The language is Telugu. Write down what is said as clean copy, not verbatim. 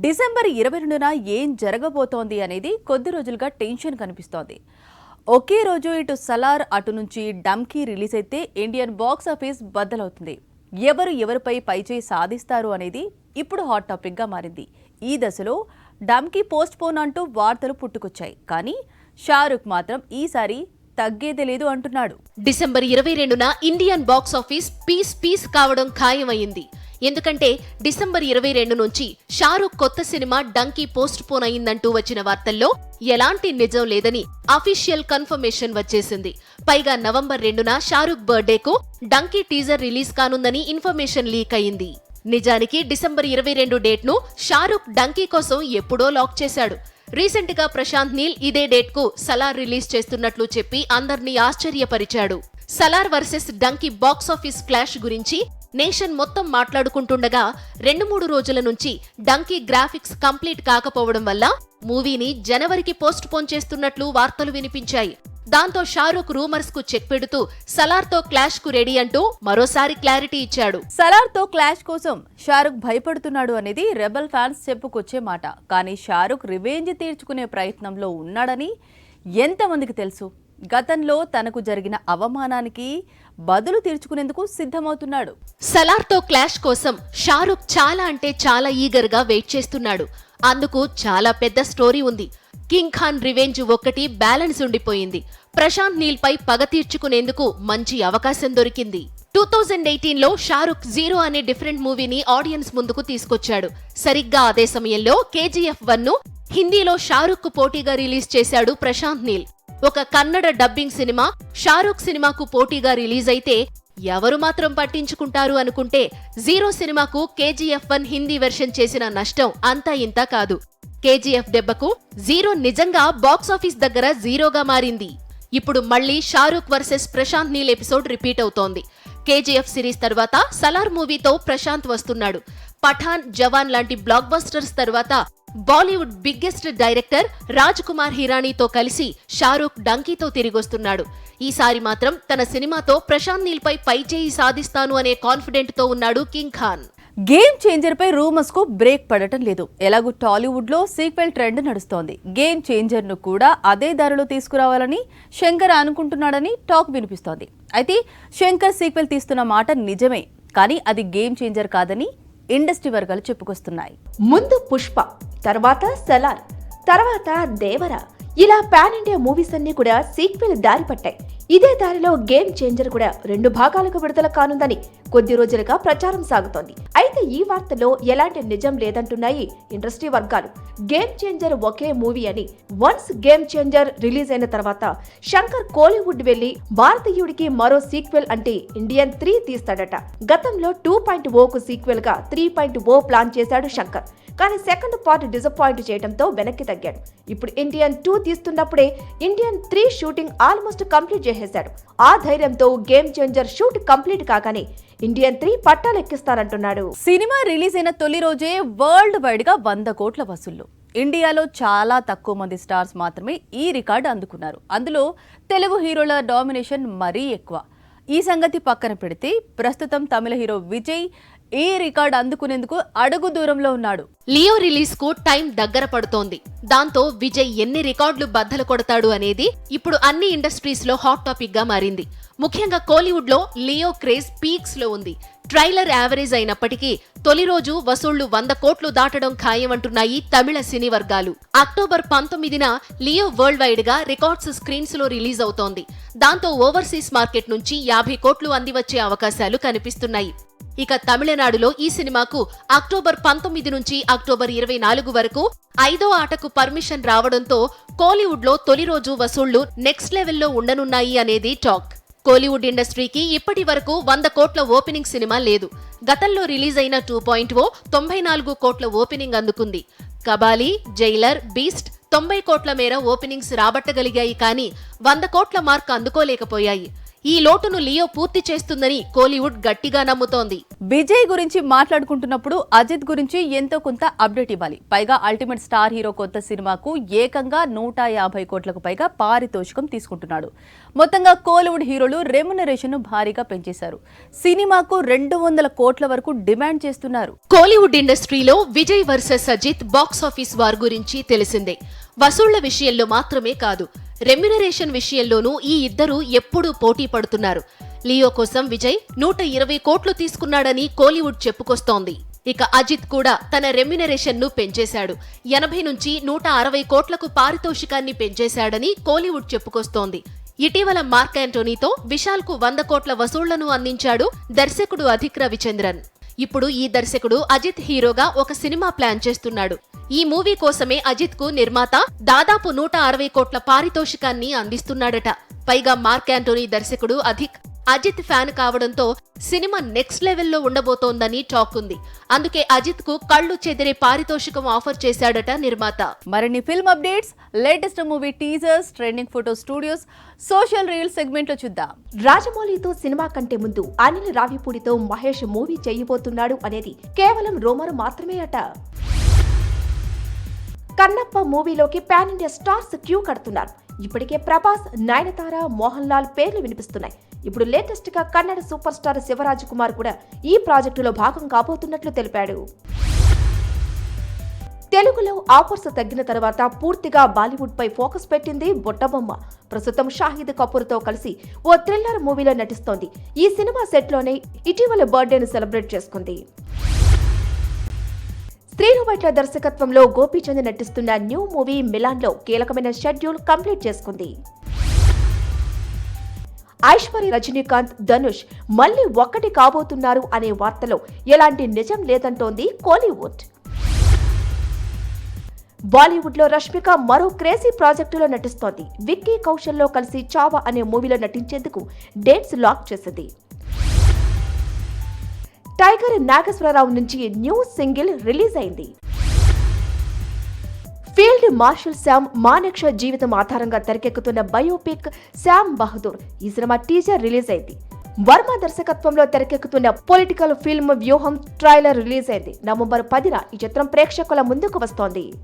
డిసెంబర్ 22న ఏం జరగబోతోంది అనేది కొద్ది రోజులుగా టెన్షన్ కనిపిస్తోంది. ఒకే రోజు ఇటు సలార్ అటు నుంచి డంకీ రిలీజ్ అయితే ఇండియన్ బాక్స్ ఆఫీస్ బద్దలవుతుంది. ఎవరిపై పైచేయి సాధిస్తారు అనేది ఇప్పుడు హాట్ టాపిక్ గా మారింది. ఈ దశలో డంకీ పోస్ట్ పోన్ అంటూ వార్తలు పుట్టుకొచ్చాయి. కానీ షారుఖ్ మాత్రం ఈసారి తగ్గేదే లేదు అంటున్నాడు. డిసెంబర్ 22న ఇండియన్ బాక్స్ ఆఫీస్ పీస్ కావడం ఖాయమైంది. ఎందుకంటే డిసెంబర్ 22 నుంచి షారుఖ్ కొత్త సినిమా డంకీ పోస్ట్ పోన్ అయిందంటూ వచ్చిన వార్తల్లో ఎలాంటి నిజం లేదని అఫీషియల్ కన్ఫర్మేషన్ వచ్చేసింది. పైగా నవంబర్ 2న షారుఖ్ బర్త్డేకు డంకీ టీజర్ రిలీజ్ కానుందని ఇన్ఫర్మేషన్ లీక్ అయింది. నిజానికి డిసెంబర్ 22 డేట్ ను షారుఖ్ డంకీ కోసం ఎప్పుడో లాక్ చేశాడు. రీసెంట్ గా ప్రశాంత్ నీల్ ఇదే డేట్ కు సలార్ రిలీజ్ చేస్తున్నట్లు చెప్పి అందర్నీ ఆశ్చర్యపరిచాడు. Salaar versus Dunki box office clash గురించి నేషన్ మొత్తం మాట్లాడుకుంటుండగా 2-3 రోజుల నుంచి డంకీ గ్రాఫిక్స్ కంప్లీట్ కాకపోవడం వల్ల మూవీని జనవరికి పోస్ట్ పోన్ చేస్తున్నట్లు వార్తలు వినిపించాయి. దాంతో షారుఖ్ రూమర్స్ కు చెక్ పెడుతూ సలార్ తో క్లాష్ కు రెడీ అంటూ మరోసారి క్లారిటీ ఇచ్చాడు. సలార్ తో క్లాష్ కోసం షారుఖ్ భయపడుతున్నాడు అనేది రెబల్ ఫ్యాన్స్ చెప్పుకొచ్చే మాట. కానీ షారుఖ్ రివెంజ్ తీర్చుకునే ప్రయత్నంలో ఉన్నాడని ఎంతమందికి తెలుసు? గతంలో తనకు జరిగిన అవమానానికి బదులు తీర్చుకునేందుకు సిద్ధమవుతున్నాడు. సలార్ తో క్లాష్ కోసం షారుఖ్ చాలా అంటే చాలా ఈగర్ గా వెయిట్ చేస్తున్నాడు. అందుకు చాలా పెద్ద స్టోరీ ఉంది. కింగ్ ఖాన్ రివెంజ్ ఒక్కటి బ్యాలెన్స్ ఉండిపోయింది. ప్రశాంత్ నీల్ పై పగ తీర్చుకునేందుకు మంచి అవకాశం దొరికింది. 2018లో షారుఖ్ జీరో అనే డిఫరెంట్ మూవీని ఆడియన్స్ ముందుకు తీసుకొచ్చాడు. సరిగ్గా అదే సమయంలో KGF 1 ను హిందీలో షారుఖ్ కు పోటీగా రిలీజ్ చేశాడు ప్రశాంత్ నీల్. ఒక కన్నడ డబ్బింగ్ సినిమా షారుఖ్ సినిమాకు పోటీగా రిలీజ్ అయితే ఎవరు మాత్రం పట్టించుకుంటారు అనుకుంటే జీరో సినిమాకు KGF 1 హిందీ వెర్షన్ చేసిన నష్టం అంతా ఇంత కాదు. KGF దెబ్బకు జీరో నిజంగా బాక్సాఫీస్ దగ్గర జీరోగా మారింది. ఇప్పుడు మళ్లీ Shahrukh versus Prashanth Neel episode repeat అవుతోంది. KGF సిరీస్ తర్వాత సలార్ మూవీతో ప్రశాంత్ వస్తున్నాడు. పఠాన్, జవాన్ లాంటి బ్లాక్ బస్టర్స్ తర్వాత బాలీవుడ్ బిగ్గెస్ట్ డైరెక్టర్ రాజ్ కుమార్ హిరానీతో కలిసి షారుఖ్ డంకీతో తిరిగొస్తున్నాడు. ఈసారి మాత్రం తన సినిమాతో ప్రశాంత్ నీల్ పై పైచేయి సాధిస్తాను అనే కాన్ఫిడెంట్ తో ఉన్నాడు కింగ్ ఖాన్. గేమ్ చేంజర్ పై రూమర్స్ కు బ్రేక్ పడటం లేదు. ఎలాగూ టాలీవుడ్ లో సీక్వెల్ ట్రెండ్ నడుస్తోంది. గేమ్ చేంజర్ ను కూడా అదే దారిలో తీసుకురావాలని శంకర్ అనుకుంటున్నాడని టాక్ వినిపిస్తోంది. అయితే శంకర్ సీక్వెల్ తీస్తున్న మాట నిజమే, కానీ అది గేమ్ చేంజర్ కాదని ఇండస్ట్రీ వర్గాలు చెప్పుకొస్తున్నాయి. ముందు పుష్ప, తర్వాత సలార్, తర్వాత దేవర, ఇలా పాన్ ఇండియా మూవీస్ అన్ని కూడా సీక్వెల్ దారి పట్టాయి. ఇదే దారిలో గేమ్ చేంజర్ కూడా 2 భాగాలకు విడుదల కానుందని కొద్ది రోజులుగా ప్రచారం సాగుతోంది. అయితే ఈ వార్తలో ఎలాంటి నిజం లేదంటున్నాయి ఇండస్ట్రీ వర్గాలు. గేమ్ చేంజర్ ఒకే మూవీ అని. వన్స్ గేమ్ చేంజర్ రిలీజ్ అయిన తర్వాత శంకర్ కోలీవుడ్ వెళ్లి భారతీయుడికి మరో సీక్వెల్ అంటే ఇండియన్ 3 తీస్తాడట. గతంలో 2.0 కు సీక్వెల్ గా 3.0 ప్లాన్ చేశాడు శంకర్. కానీ సెకండ్ పార్ట్ డిసప్పాయింట్ చేయడంతో వెనక్కి తగ్గాడు. ఇప్పుడు ఇండియన్ 2 తీస్తున్నప్పుడే ఇండియన్ 3 షూటింగ్ ఆల్మోస్ట్ కంప్లీట్ చేసేశాడు. ఆ ధైర్యంతో గేమ్ చేంజర్ షూట్ కంప్లీట్ కాగానే ఇండియన్ 3 పట్టాలెక్కిస్తారంటున్నాడు. సినిమా రిలీజ్ అయిన తొలి రోజే వరల్డ్ వైడ్ గా 100 కోట్ల వసూళ్లు. ఇండియాలో చాలా తక్కువ మంది స్టార్స్ మాత్రమే ఈ రికార్డు అందుకున్నారు. అందులో తెలుగు హీరోల డామినేషన్ మరీ ఎక్కువ. ఈ సంగతి పక్కన పెడితే ప్రస్తుతం తమిళ హీరో విజయ్ ఈ రికార్డు అందుకునేందుకు అడుగు దూరంలో ఉన్నాడు. లియో రిలీజ్ కు టైం దగ్గర పడుతోంది. దాంతో విజయ్ ఎన్ని రికార్డులు బద్దలు కొడతాడు అనేది ఇప్పుడు అన్ని ఇండస్ట్రీస్ లో హాట్ టాపిక్ గా మారింది. ముఖ్యంగా కోలీవుడ్ లో లియో క్రేజ్ పీక్స్ లో ఉంది. ట్రైలర్ యావరేజ్ అయినప్పటికీ తొలి రోజు వసూళ్లు 100 కోట్లు దాటడం ఖాయమంటున్నాయి తమిళ సినీ వర్గాలు. అక్టోబర్ 19న లియో వరల్డ్ వైడ్ గా రికార్డ్స్ స్క్రీన్స్ లో రిలీజ్ అవుతోంది. దాంతో ఓవర్సీస్ మార్కెట్ నుంచి 50 కోట్లు అందివచ్చే అవకాశాలు కనిపిస్తున్నాయి. ఇక తమిళనాడులో ఈ సినిమాకు అక్టోబర్ 19 నుంచి అక్టోబర్ 24 వరకు 5వ ఆటకు పర్మిషన్ రావడంతో కోలీవుడ్ లో తొలి రోజు వసూళ్లు నెక్స్ట్ లెవెల్లో ఉండనున్నాయి అనేది టాక్. కోలీవుడ్ ఇండస్ట్రీకి ఇప్పటి వరకు 100 కోట్ల ఓపెనింగ్ సినిమా లేదు. గతంలో రిలీజ్ అయిన 2.0 94 కోట్ల ఓపెనింగ్ అందుకుంది. కబాలి, జైలర్, బీస్ట్ 90 కోట్ల మేర ఓపెనింగ్స్ రాబట్టగలిగాయి. కానీ 100 కోట్ల మార్క్ అందుకోలేకపోయాయి. ఈ లోటును లియో పూర్తి చేస్తుందని కోలీవుడ్ గట్టిగా నమ్ముతోంది. విజయ్ గురించి మాట్లాడుకుంటున్నప్పుడు అజిత్ గురించి ఎంతో కొంత అప్డేట్ ఇవ్వాలి. పైగా అల్టిమేట్ స్టార్ హీరో కొత్త సినిమాకు ఏకంగా 150 కోట్లకు పైగా పారితోషికం తీసుకుంటున్నాడు. మొత్తంగా కోలీవుడ్ హీరోలు రెమ్యునరేషన్ ను భారీగా పెంచేశారు. సినిమాకు 200 కోట్ల వరకు డిమాండ్ చేస్తున్నారు. కోలీవుడ్ ఇండస్ట్రీలో Vijay versus Ajith box office war గురించి తెలిసిందే. వసూళ్ల విషయంలో మాత్రమే కాదు, రెమ్యునరేషన్ విషయంలోనూ ఈ ఇద్దరు ఎప్పుడూ పోటీ పడుతున్నారు. లియో కోసం విజయ్ 120 కోట్లు తీసుకున్నాడని కోలీవుడ్ చెప్పుకొస్తోంది. ఇక అజిత్ కూడా తన రెమ్యునరేషన్ ను పెంచేశాడు. 80 నుంచి 160 కోట్లకు పారితోషికాన్ని పెంచేశాడని కోలీవుడ్ చెప్పుకొస్తోంది. ఇటీవల మార్క్ యాంటోనీతో విశాల్ కు 100 కోట్ల వసూళ్లను అందించాడు దర్శకుడు అధిక్ రవిచంద్రన్. ఇప్పుడు ఈ దర్శకుడు అజిత్ హీరోగా ఒక సినిమా ప్లాన్ చేస్తున్నాడు. ఈ మూవీ కోసమే అజిత్ కు నిర్మాత దాదాపు 160 కోట్ల పారితోషికాన్ని అందిస్తున్నాడట. పైగా మార్క్ యాంటోనీ దర్శకుడు అజిత్ ఫ్యాన్ కావడంతో సినిమా నెక్స్ట్ లెవెల్లో ఉండబోతోందని టాక్ ఉంది. అందుకే అజిత్ కు కళ్లు చెదిరే పారితోషికం ఆఫర్ చేశాడట నిర్మాత. మరిన్ని film updates, latest movie teasers, trending photo studios, social reels segment లో చూద్దాం. రాజమౌళితో సినిమా కంటే ముందు అనిల్ రావిపూడితో మహేష్ మూవీ చేయబోతున్నాడు అనేది కేవలం రూమర్ మాత్రమే అట. కన్నప్ప మూవీలోకి పాన్ ఇండియా స్టార్స్ క్యూ కడుతున్నారు. ఇప్పటికే ప్రభాస్, నయనతార, మోహన్ లాల్ పేర్లు వినిపిస్తున్నాయి. ఇప్పుడు లేటెస్ట్ గా కన్నడ సూపర్ స్టార్ శివరాజ్ కుమార్ కూడా ఈ ప్రాజెక్టులో భాగం కాబోతున్నట్లు తెలిపాడు. తెలుగులో ఆఫర్స్ తగ్గిన తర్వాత పూర్తిగా బాలీవుడ్ పై ఫోకస్ పెట్టింది బుట్టబొమ్మ. ప్రస్తుతం షాహిద్ కపూర్ తో కలిసి ఓ థ్రిల్లర్ మూవీలో నటిస్తోంది. ఈ సినిమా సెట్ లోనే ఇటీవల బర్త్డేను సెలబ్రేట్ చేసుకుంది. శ్రీనువైట్ల దర్శకత్వంలో గోపీచంద్ నటిస్తున్న న్యూ మూవీ మిలాన్ లో కీలకమైన షెడ్యూల్ కంప్లీట్ చేసుకుంది. ఐశ్వర్య, రజనీకాంత్, ధనుష్ మళ్లీ ఒక్కటి కాబోతున్నారు అనే వార్తలో ఎలాంటి నిజం లేదంటోంది కోలీవుడ్. బాలీవుడ్ లో రష్మిక మరో క్రేజీ ప్రాజెక్టులో నటిస్తోంది. విక్కీ కౌశల్ లో కలిసి చావా అనే మూవీలో నటించేందుకు డేట్స్ లాక్ చేసింది. టైగర్ నాగేశ్వరరావు నుంచి న్యూ సింగిల్ రిలీజ్ అయింది. ఫీల్డ్ మార్షల్ శ్యామ్ మానేక్ష జీవితం ఆధారంగా తెరకెక్కుతున్న బయోపిక్ శ్యామ్ బహదూర్ ఈ సినిమా టీజర్ రిలీజ్ అయింది. వర్మ దర్శకత్వంలో తెరకెక్కుతున్న పొలిటికల్ ఫిల్మ్ వ్యూహం ట్రైలర్ రిలీజ్ అయింది. నవంబర్ 10న ఈ చిత్రం ప్రేక్షకుల ముందుకు వస్తోంది.